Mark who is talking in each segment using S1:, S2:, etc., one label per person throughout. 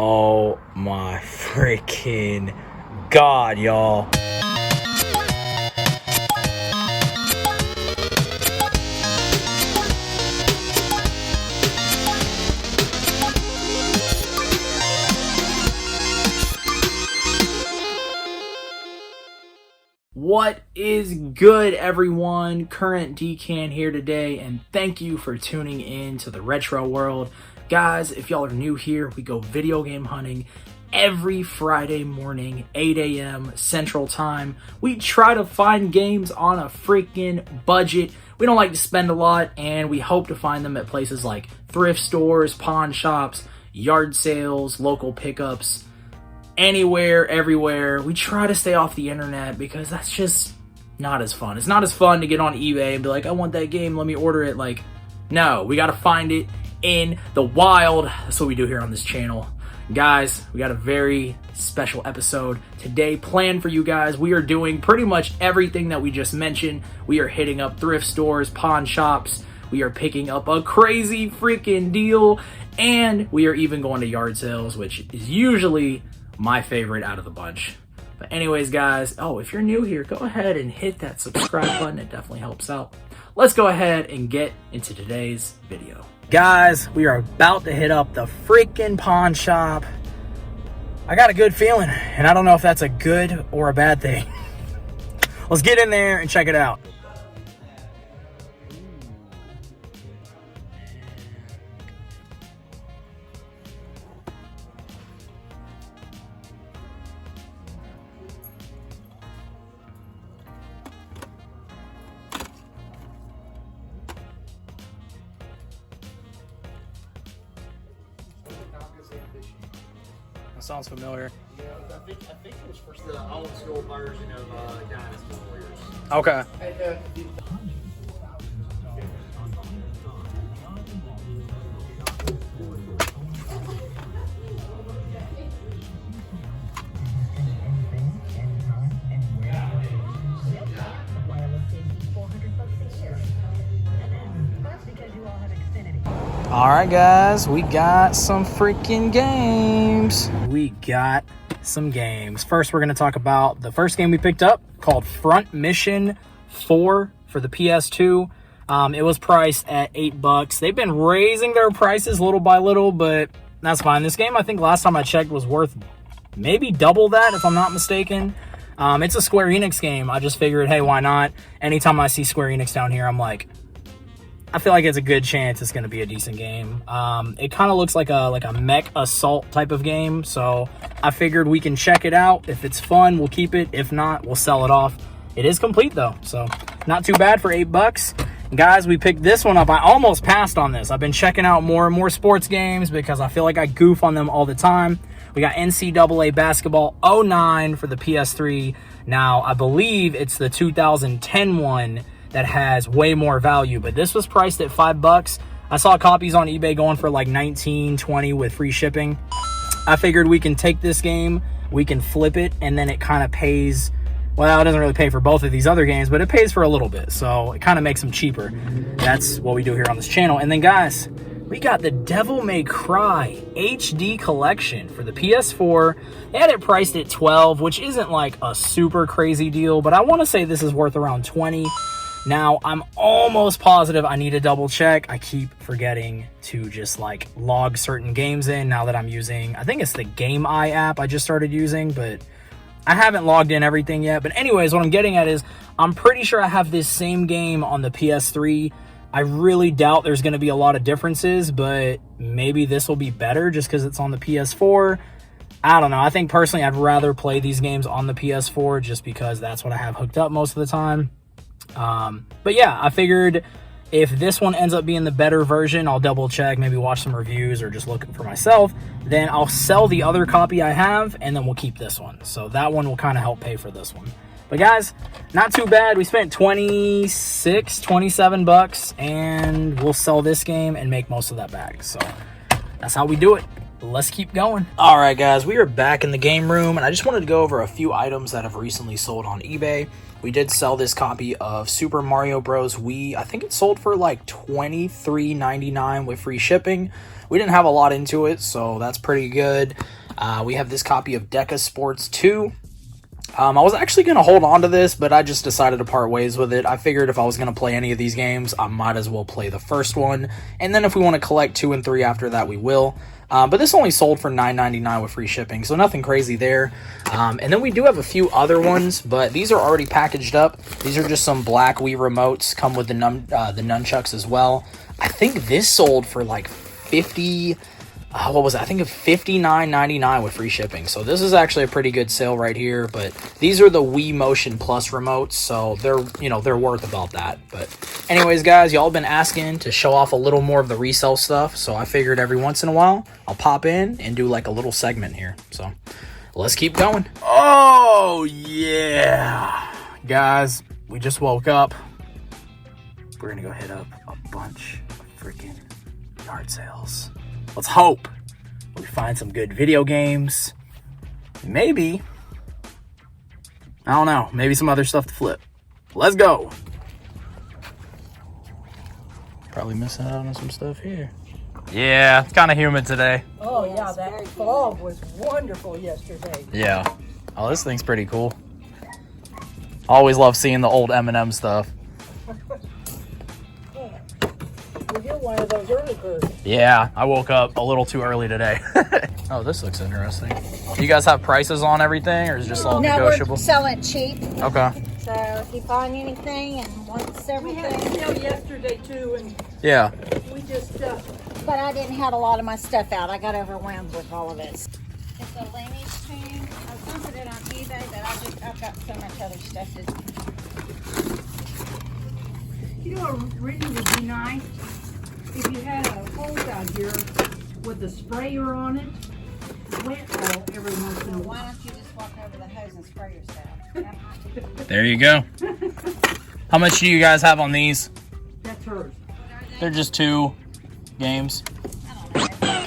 S1: Oh my freaking God, y'all. What is good, everyone? Current Decan here today, and thank you for tuning in to the retro world. Guys, if y'all are new here, we go video game hunting every Friday morning, 8 a.m. Central Time. We try to find games on a freaking budget. We don't like to spend a lot, and we hope to find them at places like thrift stores, pawn shops, yard sales, local pickups, anywhere, everywhere. We try to stay off the internet because that's just not as fun. It's not as fun to get on eBay and be like, I want that game, let me order it. Like, no, we got to find it in the wild. That's what we do here on this channel. Guys, we got a very special episode today planned for you guys. We are doing pretty much everything that we just mentioned. We are hitting up thrift stores, pawn shops. We are picking up a crazy freaking deal. And we are even going to yard sales, which is usually my favorite out of the bunch. But anyways, guys, if you're new here, go ahead and hit that subscribe button. It definitely helps out. Let's go ahead and get into today's video. Guys, we are about to hit up the freaking pawn shop. I got a good feeling, and I don't know if that's a good or a bad thing. Let's get in there and check it out. That sounds familiar.
S2: Yeah, I think it was for the old school version of Dynasty Warriors.
S1: Okay. All right, guys, we got some freaking games. First, we're going to talk about the first game we picked up called Front Mission 4 for the PS2. It was priced at $8. They've been raising their prices little by little, but that's fine. This game, I think last time I checked, was worth maybe double that, if I'm not mistaken. It's a Square Enix game. I just figured, hey, why not? Anytime I see Square Enix down here, I'm like, I feel like it's a good chance it's going to be a decent game. It kind of looks like a mech assault type of game, so I figured we can check it out. If it's fun, we'll keep it. If not, we'll sell it off. It is complete, though, so not too bad for $8. Guys, we picked this one up. I almost passed on this. I've been checking out more and more sports games because I feel like I goof on them all the time. We got NCAA Basketball 09 for the PS3. Now, I believe it's the 2010 one that has way more value, but this was priced at $5. I saw copies on eBay going for like $19, $20 with free shipping. I figured we can take this game, we can flip it, and then it kind of pays, well, it doesn't really pay for both of these other games, but it pays for a little bit, so it kind of makes them cheaper. That's what we do here on this channel. And then, guys, we got the Devil May Cry HD Collection for the PS4. They had it priced at $12, which isn't like a super crazy deal, but I want to say this is worth around $20. Now, I'm almost positive I need to double check. I keep forgetting to just like log certain games in now that I'm using, I think it's the Game Eye app I just started using, but I haven't logged in everything yet. But anyways, what I'm getting at is I'm pretty sure I have this same game on the PS3. I really doubt there's going to be a lot of differences, but maybe this will be better just because it's on the PS4. I don't know. I think personally I'd rather play these games on the PS4 just because that's what I have hooked up most of the time. But yeah, I figured if this one ends up being the better version, I'll double check, maybe watch some reviews or just look for myself. Then I'll sell the other copy I have, and then we'll keep this one. So that one will kind of help pay for this one. But guys, not too bad. We spent $27, and we'll sell this game and make most of that back. So that's how we do it. let's keep going. All right, guys, we are back in the game room, and I just wanted to go over a few items that have recently sold on eBay. We did sell this copy of Super Mario Bros. Wii. I think it sold for like $23.99 with free shipping. We didn't have a lot into it, so that's pretty good. We have this copy of Deca Sports 2. I was actually going to hold on to this, but I just decided to part ways with it. I figured if I was going to play any of these games, I might as well play the first one. And then if we want to collect 2 and 3 after that, we will. But this only sold for $9.99 with free shipping, so nothing crazy there. And then we do have a few other ones, but these are already packaged up. These are just some black Wii remotes, come with the nunchucks as well. I think this sold for like 50... what was it? I think of $59.99 with free shipping. So this is actually a pretty good sale right here. But these are the Wii Motion Plus remotes, so they're worth about that. But anyways, guys, y'all been asking to show off a little more of the resale stuff, so I figured every once in a while I'll pop in and do like a little segment here. So let's keep going. Oh yeah, guys, we just woke up. We're gonna go hit up a bunch of freaking yard sales. Let's hope we find some good video games. Maybe, I don't know, maybe some other stuff to flip. Let's go. Probably missing out on some stuff here. Yeah, it's kind of humid today.
S3: Oh yeah, that fog was wonderful yesterday.
S1: Yeah. Oh, this thing's pretty cool. Always love seeing the old M&M stuff.
S3: Well, you're one of those early birds.
S1: Yeah, I woke up a little too early today. Oh, this looks interesting. Do you guys have prices on everything, or is it just all negotiable?
S4: We're selling cheap.
S1: Okay.
S4: So if you find anything and want several
S3: We had a
S4: things.
S3: sale yesterday too, and
S1: Yeah.
S3: we just
S4: But I didn't have a lot of my stuff out. I got overwhelmed with all of it. It's a lineage tune. I was going to put it on eBay, but I've got so much other stuff to
S3: you know, really would be nice if you had a hose out here with a sprayer on it. Went all every once in a
S4: Why
S3: while.
S4: don't you just walk over the hose and spray yourself?
S1: There you go. How much do you guys have on these?
S3: That's hers.
S1: They're just 2 games.
S4: I don't know.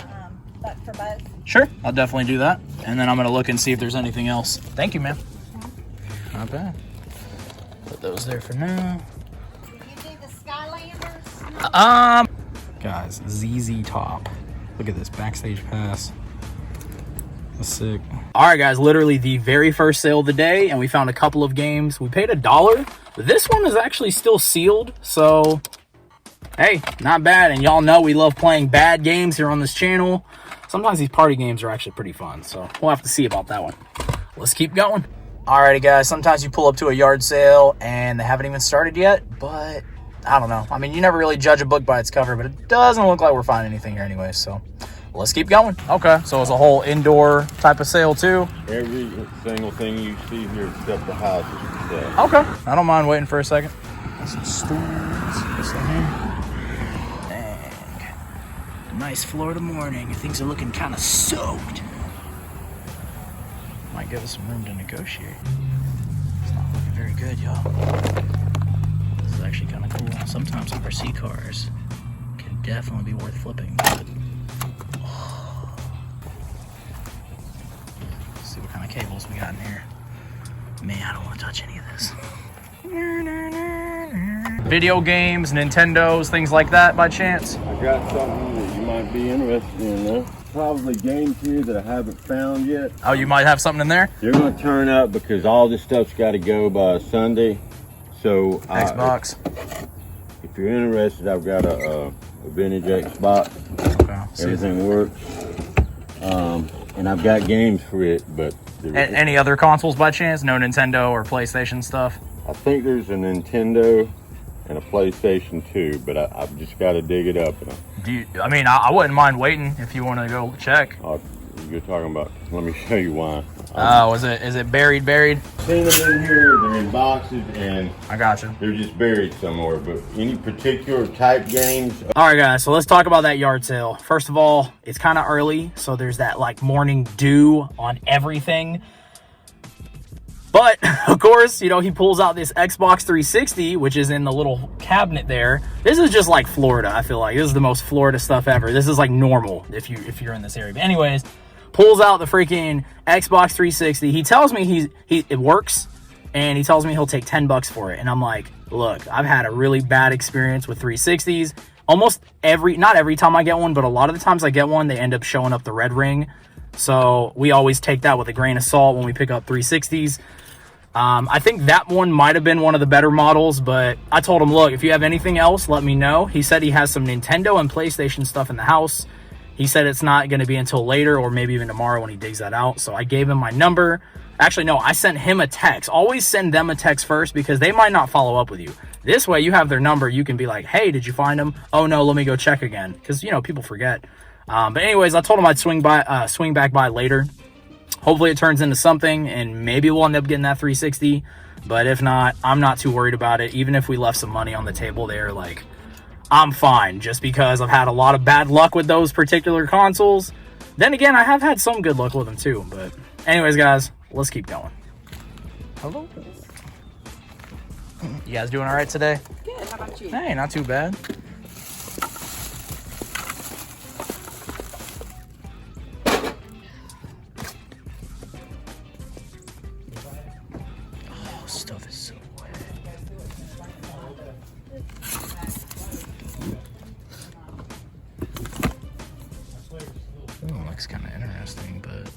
S4: But for both.
S1: Sure, I'll definitely do that. And then I'm going to look and see if there's anything else. Thank you, ma'am. Not bad. Put those there for now.
S4: Do you do the Skylanders?
S1: Guys, ZZ Top. Look at this backstage pass. That's sick. All right, guys, literally the very first sale of the day, and we found a couple of games. We paid $1, but this one is actually still sealed, so hey, not bad. And y'all know we love playing bad games here on this channel. Sometimes these party games are actually pretty fun, so we'll have to see about that one. Let's keep going. Alrighty, guys, sometimes you pull up to a yard sale and they haven't even started yet, but I don't know. I mean, you never really judge a book by its cover, but it doesn't look like we're finding anything here anyway, so let's keep going. Okay, so it's a whole indoor type of sale too.
S5: Every single thing you see here except the house is for sale.
S1: Okay, I don't mind waiting for a second. Got some stools. This in here. Dang. Nice Florida morning. Things are looking kind of soaked. Might give us some room to negotiate. It's not looking very good, y'all. This is actually kind of cool. Sometimes RC cars can definitely be worth flipping. But, let's see what kind of cables we got in here. Man, I don't want to touch any of this. Video games, Nintendos, things like that by chance?
S5: I got something that you might be interested in though. Probably games here that I haven't found yet.
S1: Oh, you might have something in there?
S5: They're going to turn up because all this stuff's got to go by Sunday. So
S1: Xbox.
S5: if you're interested, I've got a vintage Xbox.
S1: Okay,
S5: Everything works. And I've got games for it, but
S1: any other consoles by chance? No Nintendo or PlayStation stuff?
S5: I think there's a Nintendo and a PlayStation 2, but I've just got to dig it up.
S1: I wouldn't mind waiting if you want to go check.
S5: You're talking about, let me show you why.
S1: Oh, is it buried?
S5: Seen them in here, they're in boxes, and
S1: I gotcha.
S5: they're just buried somewhere, but any particular type games?
S1: All right, guys, so let's talk about that yard sale. First of all, it's kind of early, so there's that like morning dew on everything. But, of course, you know, he pulls out this Xbox 360, which is in the little cabinet there. This is just like Florida, I feel like. This is the most Florida stuff ever. This is like normal if you're in this area. But anyways, pulls out the freaking Xbox 360. He tells me it works, and he tells me he'll take $10 for it. And I'm like, look, I've had a really bad experience with 360s. Not every time I get one, but a lot of the times I get one, they end up showing up the red ring. So we always take that with a grain of salt when we pick up 360s. I think that one might have been one of the better models, but I told him, look, if you have anything else, let me know. He said he has some Nintendo and PlayStation stuff in the house. He said it's not going to be until later or maybe even tomorrow when he digs that out. So I gave him my number. Actually, no, I sent him a text. Always send them a text first because they might not follow up with you. This way you have their number. You can be like, hey, did you find him? Oh, no, let me go check again. Because, you know, people forget. But anyways, I told him I'd swing back by later. Hopefully it turns into something, and maybe we'll end up getting that 360. But if not, I'm not too worried about it. Even if we left some money on the table there, like, I'm fine. Just because I've had a lot of bad luck with those particular consoles. Then again, I have had some good luck with them too. But anyways, guys, let's keep going. Hello. You guys doing all right today?
S3: Good, how about you?
S1: Hey, not too bad. Oh, stuff is so wet. Ooh, looks kind of interesting, but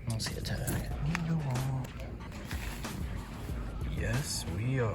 S1: I don't see a tag. Yes, we are.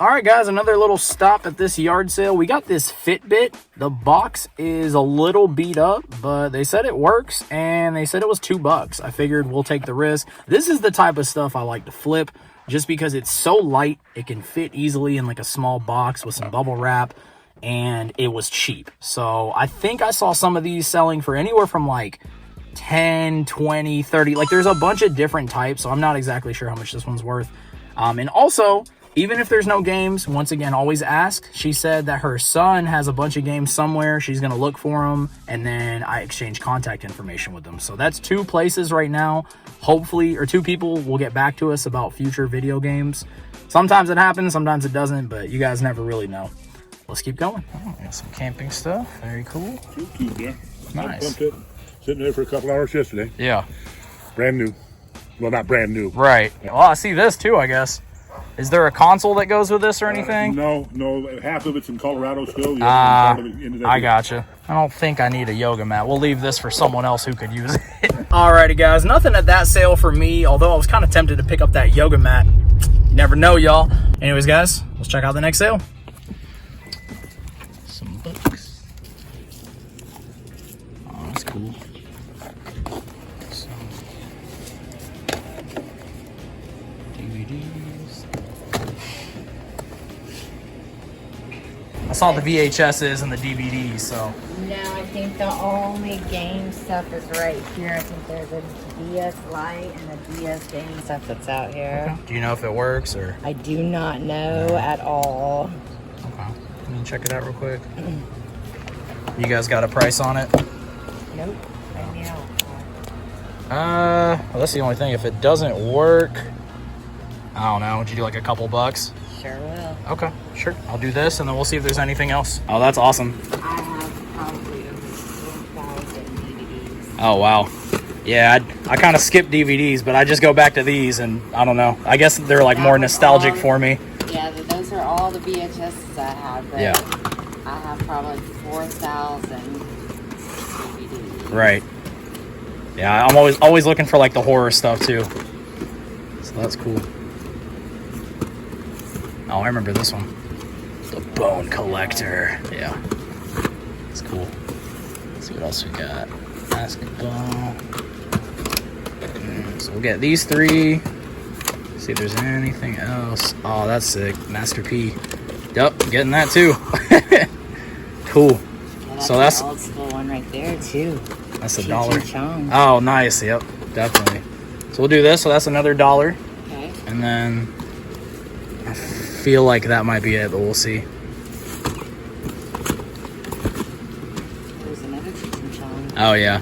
S1: All right, guys, another little stop at this yard sale. We got this Fitbit. The box is a little beat up, but they said it works, and they said it was $2. I figured we'll take the risk. This is the type of stuff I like to flip just because it's so light. It can fit easily in like a small box with some bubble wrap, and it was cheap. So I think I saw some of these selling for anywhere from like 10, 20, 30. Like there's a bunch of different types, so I'm not exactly sure how much this one's worth. And also, even if there's no games, once again, always ask. She said that her son has a bunch of games somewhere. She's going to look for them, and then I exchange contact information with them. So that's 2 places right now. Hopefully, or 2 people will get back to us about future video games. Sometimes it happens, sometimes it doesn't, but you guys never really know. Let's keep going. Oh, got some camping stuff. Very cool.
S6: Too cute, yeah.
S1: Nice.
S6: I pumped it. Sitting there for a couple hours yesterday.
S1: Yeah.
S6: Brand new. Well, not brand new.
S1: Right. Well, I see this too, I guess. Is there a console that goes with this or anything?
S6: No. Half of it's in Colorado still.
S1: I gotcha. I don't think I need a yoga mat. We'll leave this for someone else who could use it. Alrighty, guys. Nothing at that sale for me, although I was kind of tempted to pick up that yoga mat. You never know, y'all. Anyways, guys, let's check out the next sale. Some books. Oh, that's cool. Some DVDs. I saw the VHSs and the DVDs, so.
S4: No, I think the only game stuff is right here. I think there's a DS Lite and a DS game stuff that's out here.
S1: Okay. Do you know if it works or?
S4: I do not know at all.
S1: Okay. Let me check it out real quick. You guys got a price on it?
S4: Nope. I know.
S1: Well, that's the only thing. If it doesn't work, I don't know. Would you do like a couple bucks?
S4: Sure will.
S1: Okay, sure. I'll do this and then we'll see if there's anything else. Oh, that's awesome.
S4: I have probably over 4,000 DVDs.
S1: Oh, wow. Yeah, I kind of skip DVDs, but I just go back to these and I don't know. I guess they're like more nostalgic for me.
S7: Yeah, those are all the VHSs I have. But
S1: Yeah.
S7: I have probably 4,000 DVDs.
S1: Right. Yeah, I'm always looking for like the horror stuff too. So that's cool. Oh, I remember this one. The Bone Collector. Yeah. It's cool. Let's see what else we got. Basketball. So we'll get these 3. See if there's anything else. Oh, that's sick. Master P. Yep, getting that too. Cool.
S7: And
S1: So that's
S7: an old school one right there too.
S1: that's
S7: Cheech
S1: $1.
S7: and Chong.
S1: Oh, nice. Yep, definitely. So we'll do this. So that's another $1.
S7: Okay.
S1: And then I feel like that might be it, but we'll see.
S7: There's another Cheech and
S1: Oh, yeah.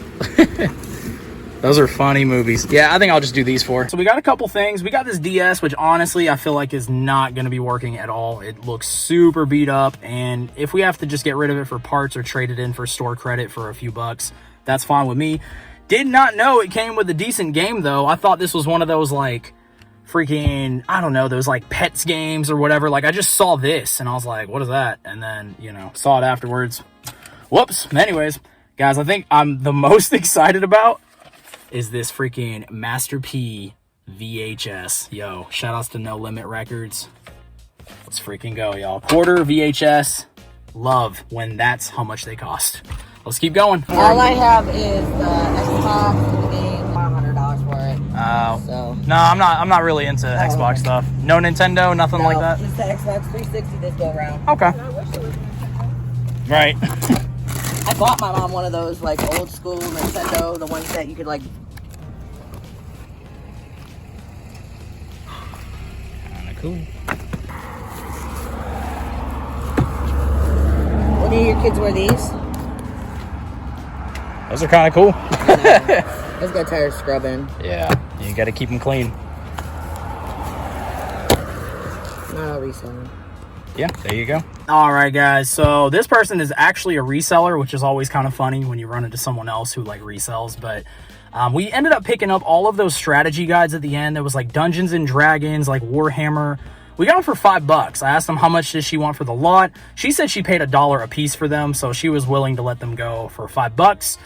S1: Those are funny movies. Yeah, I think I'll just do these four. So we got a couple things. We got this DS, which honestly I feel like is not going to be working at all. It looks super beat up, and if we have to just get rid of it for parts or trade it in for store credit for a few bucks, that's fine with me. Did not know it came with a decent game, though. I thought this was one of those, like, freaking, I don't know, those, like, pets games or whatever. Like, I just saw this, and I was like, what is that? And then, you know, saw it afterwards. Whoops. Anyways, guys, I think I'm the most excited about is this freaking Master P VHS. Yo, shout outs to No Limit Records. Let's freaking go, y'all. Quarter VHS. Love when that's how much they cost. Let's keep going.
S7: All I have is the Xbox, the game, $100 for it.
S1: Oh.
S7: So.
S1: No, I'm not really into Xbox stuff. No Nintendo, nothing like that?
S7: It's the Xbox 360 this go around.
S1: Okay. Right.
S7: I bought my mom one of those, like, old school Nintendo, the ones that you could, like...
S1: Kinda cool.
S7: When do your kids wear these?
S1: Those are kind of cool.
S7: Those got tired scrubbing.
S1: Yeah, you got to keep them clean.
S7: Not a reseller.
S1: Yeah, there you go. All right, guys. So this person is actually a reseller, which is always kind of funny when you run into someone else who like resells. But we ended up picking up all of those strategy guides at the end. There was like Dungeons and Dragons, like Warhammer. We got them for $5. I asked them how much does she want for the lot. She said she paid $1 a piece for them, so she was willing to let them go for $5.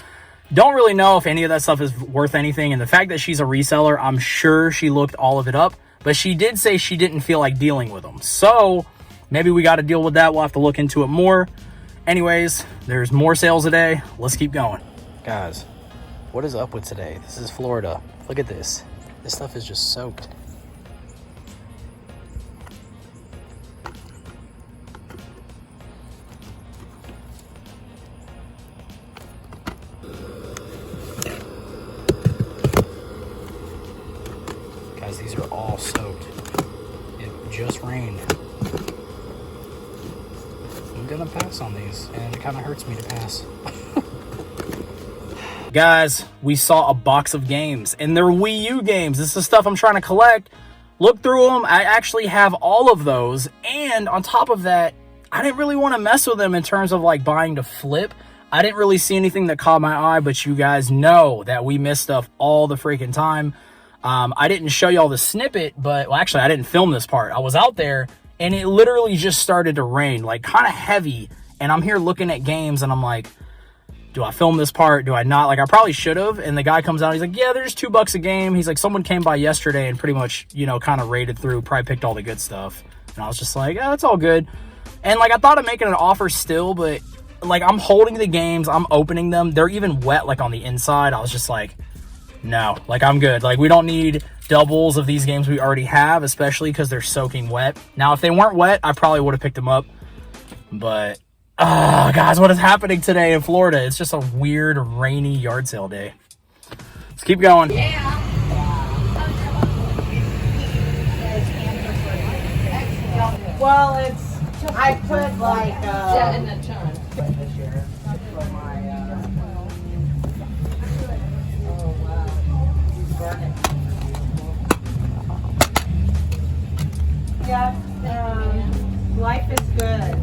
S1: Don't really know if any of that stuff is worth anything. And the fact that she's a reseller, I'm sure she looked all of it up. But she did say she didn't feel like dealing with them. So maybe we got to deal with that. We'll have to look into it more. Anyways, there's more sales today. Let's keep going. Guys, what is up with today? This is Florida. Look at this. This stuff is just soaked. Guys, these are all soaked. It just rained. I'm gonna pass on these, and it kind of hurts me to pass. Guys, we saw a box of games, and they're Wii U games. This is stuff I'm trying to collect. Look through them. I actually have all of those, and on top of that, I didn't really want to mess with them in terms of like buying to flip. I didn't really see anything that caught my eye, but you guys know that we miss stuff all the freaking time. I didn't show y'all the snippet, but well, actually I didn't film this part. I was out there and it literally just started to rain, like kind of heavy. And I'm here looking at games and I'm like, do I film this part? Do I not? Like I probably should have. And the guy comes out, he's like, yeah, there's $2 a game. He's like, someone came by yesterday and pretty much, you know, kind of raided through, probably picked all the good stuff. And I was just like, oh, it's all good. And like, I thought of making an offer still, but like I'm holding the games, I'm opening them. They're even wet, like on the inside. I was just like, no, like I'm good. Like we don't need doubles of these games we already have, especially because they're soaking wet. Now, if they weren't wet, I probably would have picked them up. But, guys, what is happening today in Florida? It's just a weird, rainy yard sale day. Let's keep going.
S3: Well, I put like, in the ton. This year. For my, oh, wow. Yeah, life is good.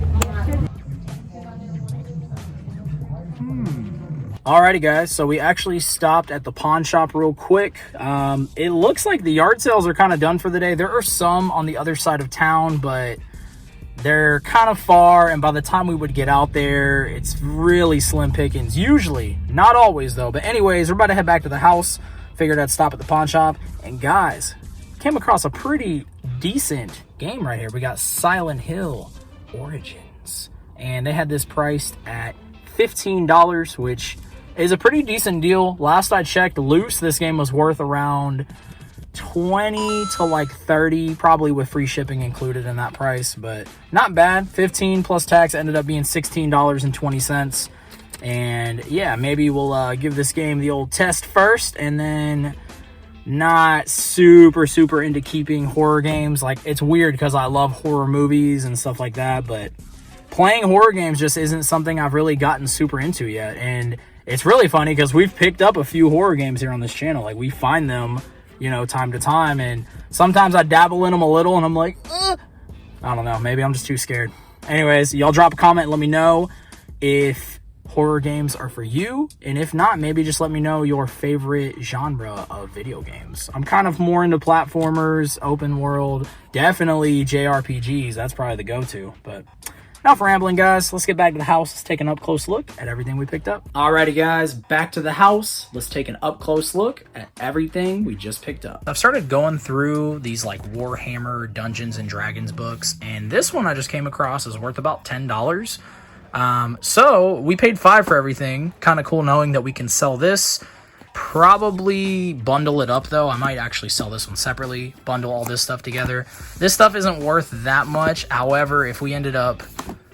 S1: Alrighty, guys, so we actually stopped at the pawn shop real quick. It looks like the yard sales are kind of done for the day. There are some on the other side of town, but they're kind of far, and by the time we would get out there, it's really slim pickings. Usually, not always though. But anyways, we're about to head back to the house. Figured I'd stop at the pawn shop. And guys, came across a pretty decent game right here. We got Silent Hill Origins, and they had this priced at $15, which is a pretty decent deal. Last I checked, loose, this game was worth around 20 to like 30, probably with free shipping included in that price, but not bad. 15 plus tax ended up being $16.20. And yeah, maybe we'll give this game the old test first, and then not super into keeping horror games. Like, it's weird because I love horror movies and stuff like that, but playing horror games just isn't something I've really gotten super into yet. And it's really funny because we've picked up a few horror games here on this channel. Like, we find them, you know, time to time, and sometimes I dabble in them a little and I'm like, I don't know, maybe I'm just too scared. Anyways, y'all drop a comment and let me know if horror games are for you, and if not, maybe just let me know your favorite genre of video games. I'm kind of more into platformers, open world, definitely JRPGs. That's probably the go-to. But enough rambling, guys. Let's get back to the house. Let's take an up-close look at everything we picked up. Alrighty, guys, back to the house. Let's take an up-close look at everything we just picked up. I've started going through these like Warhammer Dungeons and Dragons books, and this one I just came across is worth about $10. So we paid $5 for everything. Kind of cool knowing that we can sell this. Probably bundle it up though. I might actually sell this one separately, bundle all this stuff together. This stuff isn't worth that much. However, if we ended up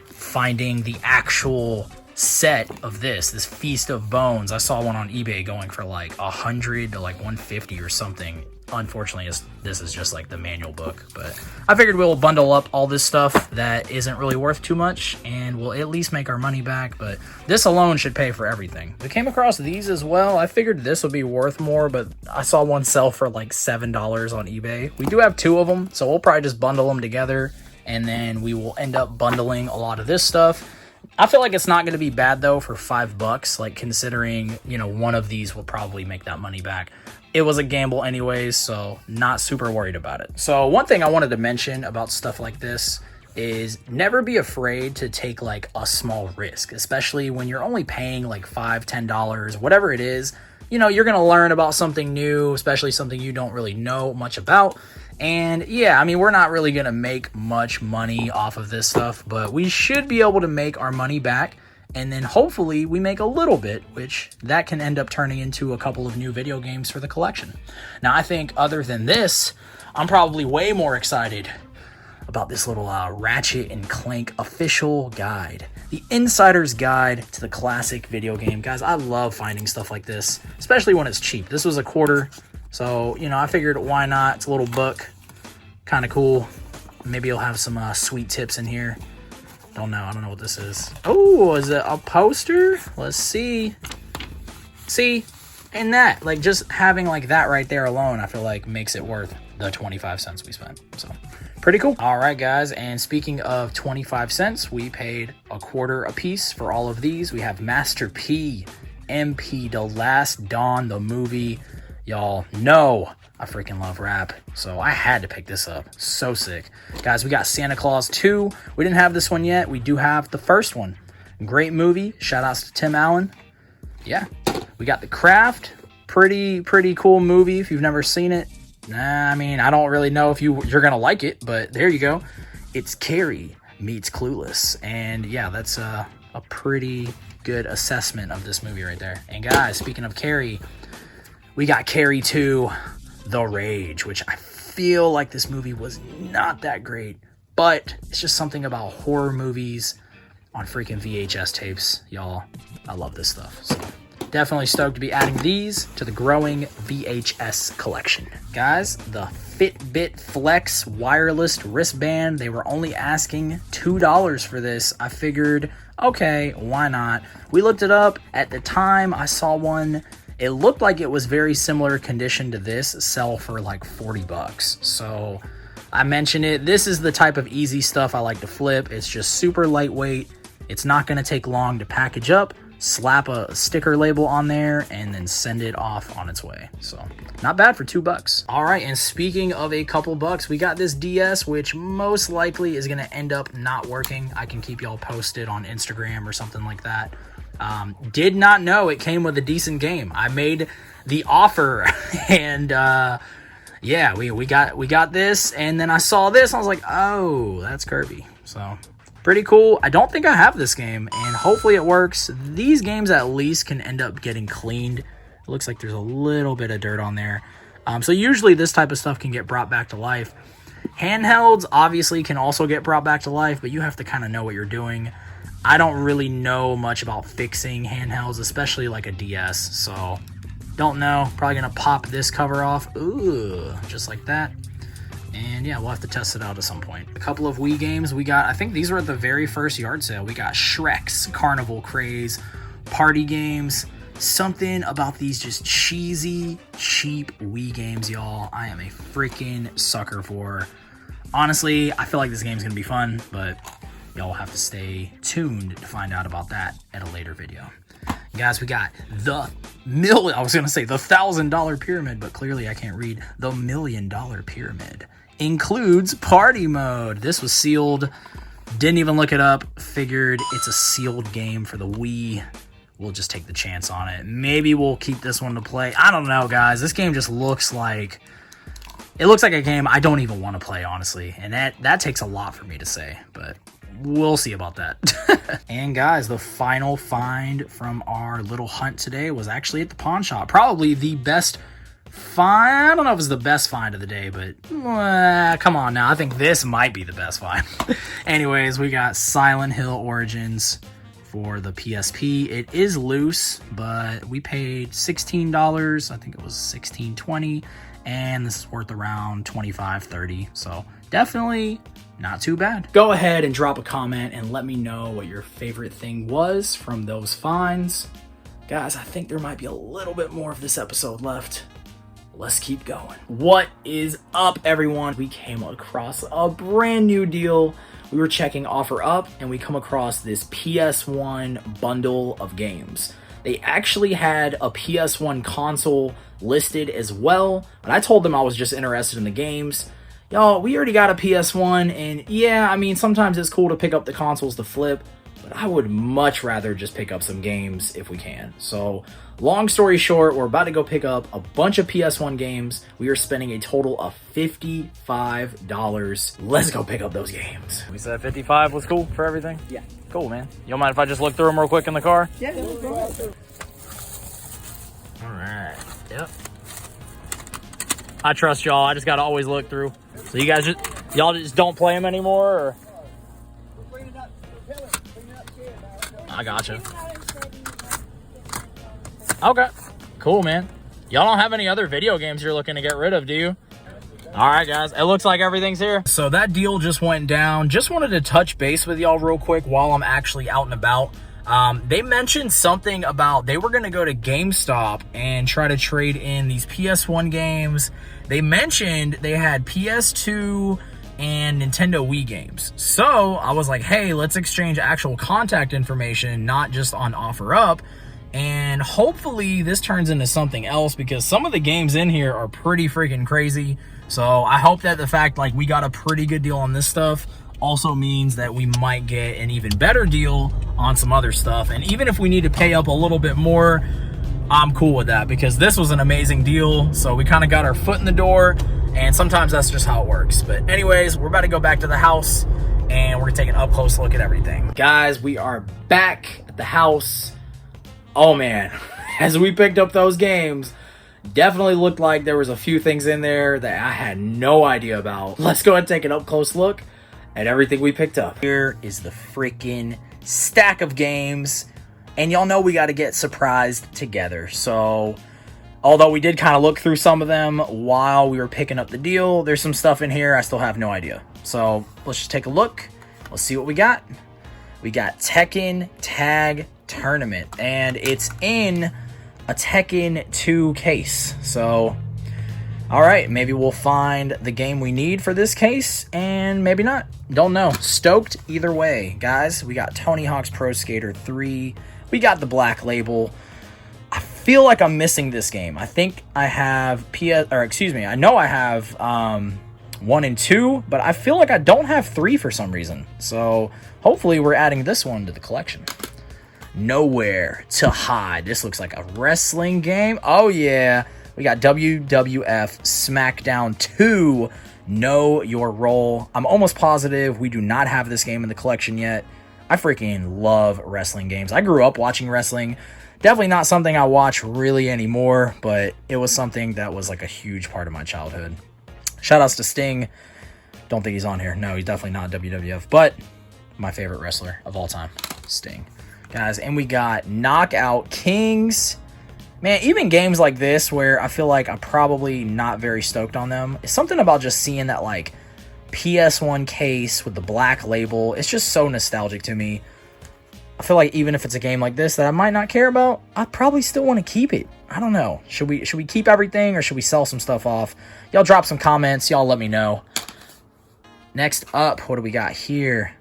S1: finding the actual set of this Feast of Bones, I saw one on eBay going for like 100 to like 150 or something. Unfortunately, this is just like the manual book, but I figured we'll bundle up all this stuff that isn't really worth too much, and we'll at least make our money back, but this alone should pay for everything. We came across these as well. I figured this would be worth more, but I saw one sell for like $7 on eBay. We do have 2 of them, so we'll probably just bundle them together, and then we will end up bundling a lot of this stuff. I feel like it's not going to be bad though for $5, like considering, you know, one of these will probably make that money back. It was a gamble anyways, so not super worried about it. So one thing I wanted to mention about stuff like this is never be afraid to take like a small risk, especially when you're only paying like $5, $10, whatever it is. You know, you're going to learn about something new, especially something you don't really know much about. And yeah, I mean, we're not really going to make much money off of this stuff, but we should be able to make our money back. And then hopefully we make a little bit, which that can end up turning into a couple of new video games for the collection. Now, I think other than this, I'm probably way more excited about this little Ratchet and Clank official guide. The insider's guide to the classic video game. Guys, I love finding stuff like this, especially when it's cheap. This was $0.25, so, you know, I figured why not? It's a little book, kind of cool. Maybe you'll have some sweet tips in here. I don't know what this is. Oh, is it a poster? Let's see. See, and that, like, just having like that right there alone, I feel like makes it worth the 25 cents we spent. So pretty cool. All right, guys, and speaking of 25 cents, we paid $0.25 a piece for all of these. We have Master P, MP, The Last Dawn, the movie. Y'all know I freaking love rap, so I had to pick this up. So sick. Guys, we got Santa Claus 2. We didn't have this one yet. We do have the first one. Great movie. Shout outs to Tim Allen. Yeah. We got The Craft. Pretty cool movie if you've never seen it. I mean, I don't really know if you're going to like it, but there you go. It's Carrie meets Clueless. And yeah, that's a pretty good assessment of this movie right there. And guys, speaking of Carrie, we got Carrie 2, The Rage, which I feel like this movie was not that great, but it's just something about horror movies on freaking VHS tapes. Y'all, I love this stuff. So definitely stoked to be adding these to the growing VHS collection. Guys, the Fitbit Flex wireless wristband, they were only asking $2 for this. I figured, okay, why not? We looked it up. At the time, I saw one. It looked like it was very similar condition to this, sell for like $40. So I mentioned it. This is the type of easy stuff I like to flip. It's just super lightweight. It's not going to take long to package up, slap a sticker label on there, and then send it off on its way. So not bad for $2. All right, and speaking of a couple bucks, we got this DS, which most likely is going to end up not working. I can keep y'all posted on Instagram or something like that. Did not know it came with a decent game. I made the offer, and yeah, we got this, and then I saw this, and I was like, oh, that's Kirby. So pretty cool. I don't think I have this game, and hopefully it works. These games at least can end up getting cleaned. It looks like there's a little bit of dirt on there. So usually this type of stuff can get brought back to life. Handhelds obviously can also get brought back to life, but you have to kind of know what you're doing. I don't really know much about fixing handhelds, especially like a DS, so don't know. Probably gonna pop this cover off. Ooh, just like that. And yeah, we'll have to test it out at some point. A couple of Wii games we got. I think these were at the very first yard sale. We got Shrek's Carnival Craze, party games. Something about these just cheesy, cheap Wii games, y'all, I am a freaking sucker for. Honestly, I feel like this game's gonna be fun, but y'all will have to stay tuned to find out about that at a later video. Guys, we got the $1,000 pyramid, but clearly I can't read. The $1 million pyramid includes party mode. This was sealed. Didn't even look it up. Figured it's a sealed game for the Wii. We'll just take the chance on it. Maybe we'll keep this one to play. I don't know, guys. This game just looks like... It looks like a game I don't even want to play, honestly. And that takes a lot for me to say, but we'll see about that. And guys, the final find from our little hunt today was actually at the pawn shop. Probably the best find. I don't know if it's the best find of the day, but come on now. I think this might be the best find. Anyways, we got Silent Hill Origins for the PSP. It is loose, but we paid $16. I think it was $16.20. And this is worth around $25-30, so definitely not too bad. Go ahead and drop a comment and let me know what your favorite thing was from those finds. Guys, I think there might be a little bit more of this episode left. Let's keep going. What is up, everyone? We came across a brand new deal. We were checking OfferUp, and we come across this PS1 bundle of games. They actually had a PS1 console listed as well, and I told them I was just interested in the games. Y'all, we already got a PS1, and yeah, I mean, sometimes it's cool to pick up the consoles to flip, but I would much rather just pick up some games if we can. So, long story short, we're about to go pick up a bunch of PS1 games. We are spending a total of $55. Let's go pick up those games.
S2: We said 55 was cool for everything?
S1: Yeah.
S2: Cool, man. You don't mind if I just look through them real quick in the car?
S1: Yeah, go ahead.
S2: All right. Yep. I trust y'all. I just gotta always look through. So y'all just don't play them anymore, or? I gotcha. Okay. Cool, man. Y'all don't have any other video games you're looking to get rid of, do you? All right, guys. It looks like everything's here.
S1: So that deal just went down. Just wanted to touch base with y'all real quick while I'm actually out and about. They mentioned something about they were going to go to GameStop and try to trade in these PS1 games. They mentioned they had PS2 and Nintendo Wii games. So I was like, hey, let's exchange actual contact information, not just on OfferUp. And hopefully this turns into something else, because some of the games in here are pretty freaking crazy. So I hope that the fact like we got a pretty good deal on this stuff also means that we might get an even better deal on some other stuff. And even if we need to pay up a little bit more, I'm cool with that, because this was an amazing deal. So we kind of got our foot in the door, and sometimes that's just how it works. But anyways, we're about to go back to the house and we're gonna take an up close look at everything. Guys, we are back at the house. Oh man, as we picked up those games, definitely looked like there was a few things in there that I had no idea about. Let's go ahead and take an up close look at everything we picked up. Here is the freaking stack of games, and y'all know we got to get surprised together. So although we did kind of look through some of them while we were picking up the deal, there's some stuff in here I still have no idea. So let's just take a look. Let's see what we got. We got Tekken Tag Tournament, and it's in a Tekken 2 case. So all right, maybe we'll find the game we need for this case, and maybe not. Don't know. Stoked either way. Guys, we got Tony Hawk's Pro Skater 3. We got the Black Label. I feel like I'm missing this game. I think I have I know I have 1 and 2, but I feel like I don't have 3 for some reason. So hopefully we're adding this one to the collection. Nowhere to Hide. This looks like a wrestling game. Oh yeah. We got WWF SmackDown 2, Know Your Role. I'm almost positive we do not have this game in the collection yet. I freaking love wrestling games. I grew up watching wrestling. Definitely not something I watch really anymore, but it was something that was like a huge part of my childhood. Shoutouts to Sting. Don't think he's on here. No, he's definitely not WWF, but my favorite wrestler of all time, Sting. Guys, and we got Knockout Kings. Man, even games like this where I feel like I'm probably not very stoked on them, it's something about just seeing that like PS1 case with the Black Label. It's just so nostalgic to me.
S2: I feel like even if it's a game like this that I might not care about, I probably still want to keep it. I don't know. Should we keep everything or should we sell some stuff off? Y'all drop some comments. Y'all let me know. Next up, what do we got here?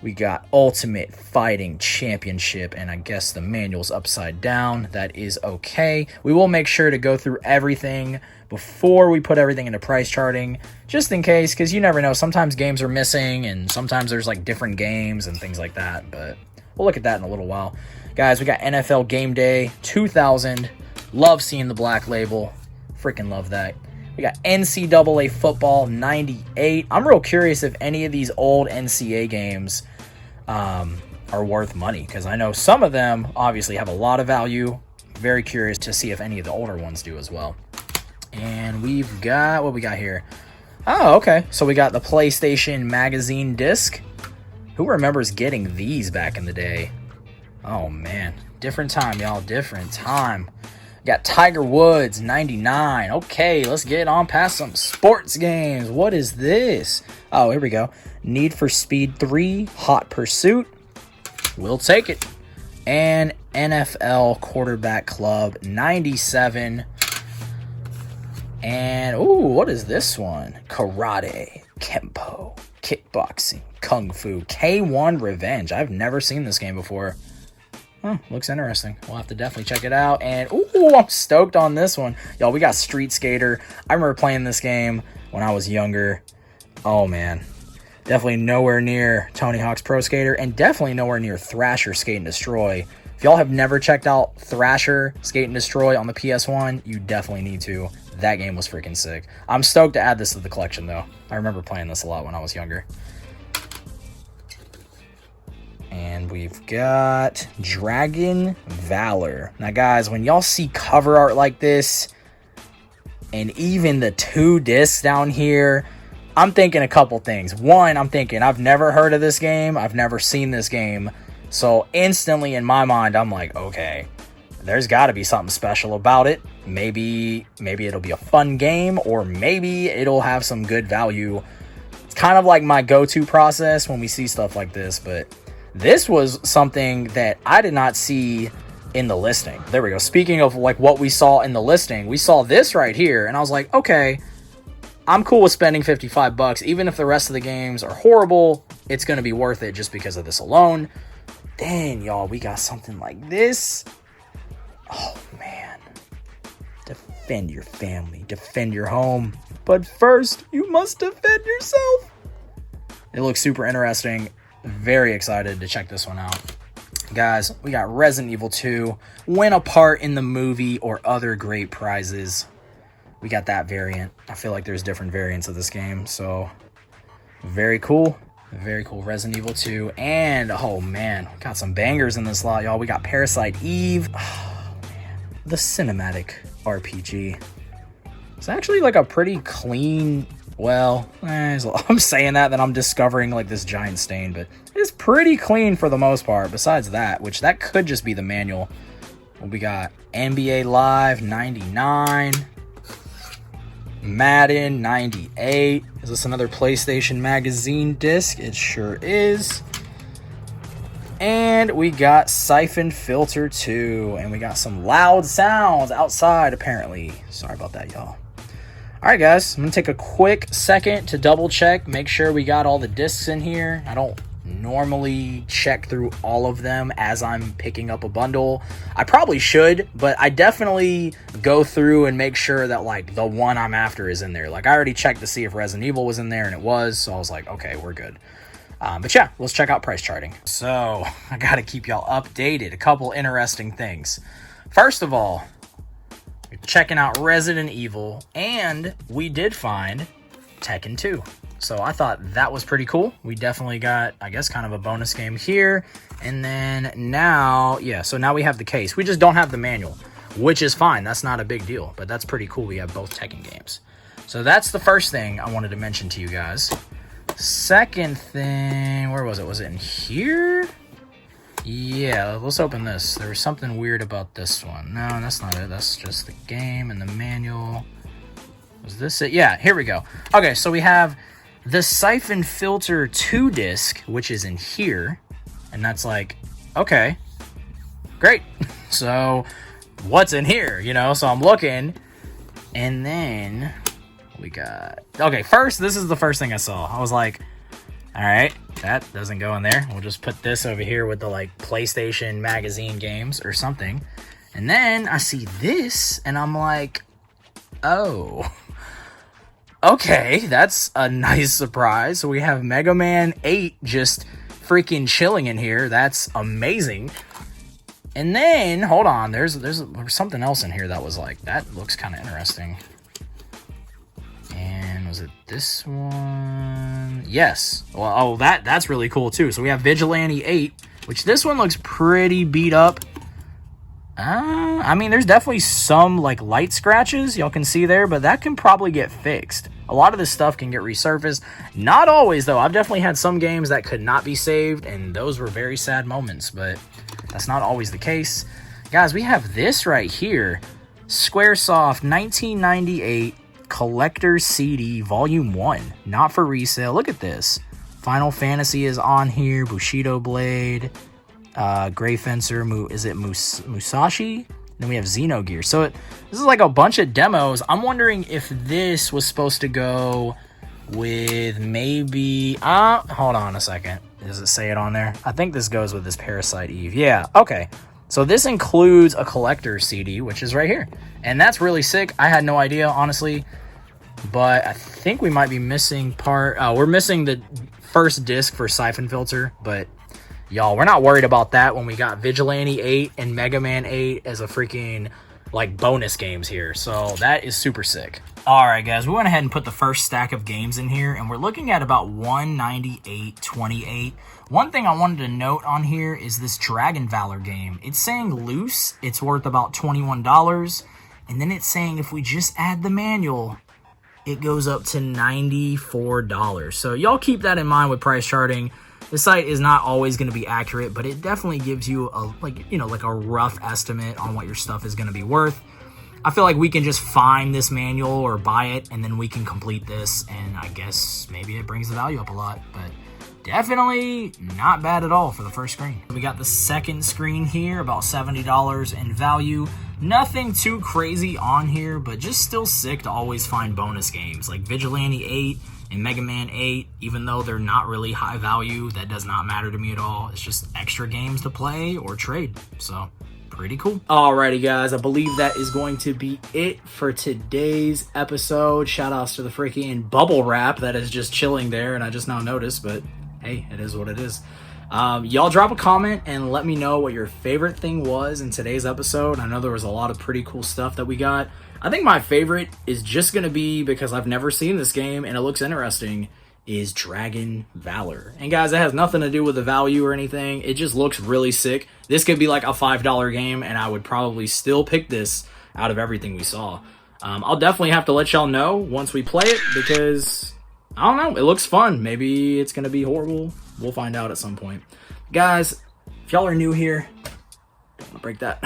S2: We got Ultimate Fighting Championship, and I guess the manual's upside down. That is okay. We will make sure to go through everything before we put everything into price charting, just in case, because you never know. Sometimes games are missing, and sometimes there's like different games and things like that, but we'll look at that in a little while. Guys, we got NFL Game Day 2000. Love seeing the black label. Freaking love that. We got NCAA Football 98. I'm real curious if any of these old NCAA games are worth money, because I know some of them obviously have a lot of value. Very curious to see if any of the older ones do as well. And we've got, what we got here? Oh, okay. So we got the PlayStation Magazine disc. Who remembers getting these back in the day? Oh, man. Different time, y'all. Different time. We got Tiger Woods 99. Okay, let's get on past some sports games. What is this? Oh, here we go. Need for Speed 3 Hot Pursuit. We'll take it. And NFL Quarterback Club 97. And, ooh, what is this one? Karate, Kempo, Kickboxing, Kung Fu, K1 Revenge. I've never seen this game before. Oh, looks interesting. We'll have to definitely check it out. And, ooh, I'm stoked on this one. Y'all, we got Street Skater. I remember playing this game when I was younger. Oh, man. Definitely nowhere near Tony Hawk's Pro Skater, and definitely nowhere near Thrasher Skate and Destroy. If y'all have never checked out Thrasher Skate and Destroy on the PS1, you definitely need to. That game was freaking sick. I'm stoked to add this to the collection, though. I remember playing this a lot when I was younger. And we've got Dragon Valor. Now, guys, when y'all see cover art like this, and even the 2 discs down here, I'm thinking a couple things. One, I'm thinking, I've never heard of this game. I've never seen this game. So instantly in my mind, I'm like, okay, there's got to be something special about it. Maybe it'll be a fun game, or maybe it'll have some good value. It's kind of like my go-to process when we see stuff like this, but this was something that I did not see in the listing. There we go. Speaking of like what we saw in the listing, we saw this right here, and I was like, okay, I'm cool with spending $55. Even if the rest of the games are horrible, it's going to be worth it just because of this alone. Then, y'all, we got something like this. Oh, man. Defend your family. Defend your home. But first, you must defend yourself. It looks super interesting. Very excited to check this one out. Guys, we got Resident Evil 2. Win a part in the movie or other great prizes. We got that variant. I feel like there's different variants of this game, so very cool. Very cool. Resident Evil 2. And, oh, man, got some bangers in this lot, y'all. We got Parasite Eve. Oh, man. The cinematic RPG. It's actually like a pretty clean, well, I'm saying that, then I'm discovering like this giant stain, but it's pretty clean for the most part. Besides that, which that could just be the manual. We got NBA Live 99. Madden 98. Is this another PlayStation Magazine disc? It sure is. And we got Siphon Filter 2. And we got some loud sounds outside, apparently. Sorry about that, y'all. Alright, guys. I'm going to take a quick second to double check. Make sure we got all the discs in here. I don't normally check through all of them as I'm picking up a bundle. I probably should, but I definitely go through and make sure that like the one I'm after is in there. Like I already checked to see if Resident Evil was in there, and it was, so I was like, okay, we're good. But yeah, let's check out price charting. So I gotta keep y'all updated. A couple interesting things. First of all, we're checking out Resident Evil, and we did find Tekken 2. So I thought that was pretty cool. We definitely got, I guess, kind of a bonus game here. And then now, yeah, so now we have the case. We just don't have the manual, which is fine. That's not a big deal, but that's pretty cool. We have both Tekken games. So that's the first thing I wanted to mention to you guys. Second thing, where was it? Was it in here? Yeah, let's open this. There was something weird about this one. No, that's not it. That's just the game and the manual. Was this it? Yeah, here we go. Okay, so we have the Siphon Filter 2 disc, which is in here, and that's like okay, great. So what's in here, you know? So I'm looking, and then we got, okay, first, this is the first thing I saw. I was like, all right, that doesn't go in there. We'll just put this over here with the like PlayStation magazine games or something. And then I see this, and I'm like, oh, okay, that's a nice surprise. So we have Mega Man 8 just freaking chilling in here. That's amazing. And then, hold on, there's something else in here that was like, that looks kind of interesting. And was it this one? Yes. Well, oh, that's really cool too. So we have Vigilante 8, which this one looks pretty beat up. I mean, there's definitely some like light scratches y'all can see there, but that can probably get fixed. A lot of this stuff can get resurfaced. Not always, though. I've definitely had some games that could not be saved, and those were very sad moments, but that's not always the case. Guys, we have this right here. Squaresoft 1998 Collector's CD Volume 1. Not for resale. Look at this. Final Fantasy is on here. Bushido Blade. Gray Fencer, is it Musashi? Then we have Xenogear. So this is like a bunch of demos. I'm wondering if this was supposed to go with maybe, hold on a second. Does it say it on there? I think this goes with this Parasite Eve. Yeah, okay. So this includes a collector's CD, which is right here. And that's really sick. I had no idea, honestly. But I think we might be missing we're missing the first disc for Siphon Filter, but y'all, we're not worried about that when we got Vigilante 8 and Mega Man 8 as a freaking, like, bonus games here. So that is super sick. All right, guys, we went ahead and put the first stack of games in here, and we're looking at about $198.28. One thing I wanted to note on here is this Dragon Valor game. It's saying loose, it's worth about $21, and then it's saying if we just add the manual, it goes up to $94. So y'all keep that in mind with price charting. The site is not always going to be accurate, but it definitely gives you a like a rough estimate on what your stuff is going to be worth. I feel like we can just find this manual or buy it, and then we can complete this, and I guess maybe it brings the value up a lot, but definitely not bad at all for the first screen. We got the second screen here, about $70 in value. Nothing too crazy on here, but just still sick to always find bonus games like Vigilante 8 and Mega Man 8. Even though they're not really high value, that does not matter to me at all. It's just extra games to play or trade. So pretty cool. Alrighty, guys, I believe that is going to be it for today's episode. Shout outs to the freaking bubble wrap that is just chilling there, and I just now noticed, but hey, it is what it is. Y'all drop a comment and let me know what your favorite thing was in today's episode. I know there was a lot of pretty cool stuff that we got. I think my favorite is just going to be, because I've never seen this game and it looks interesting, is Dragon Valor. And guys, it has nothing to do with the value or anything. It just looks really sick. This could be like a $5 game, and I would probably still pick this out of everything we saw. I'll definitely have to let y'all know once we play it, because I don't know, it looks fun. Maybe it's going to be horrible. We'll find out at some point. Guys, if y'all are new here, don't want to break that.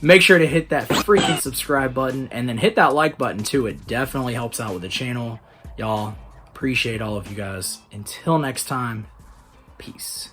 S2: Make sure to hit that freaking subscribe button, and then hit that like button too. It definitely helps out with the channel. Y'all, appreciate all of you guys. Until next time, peace.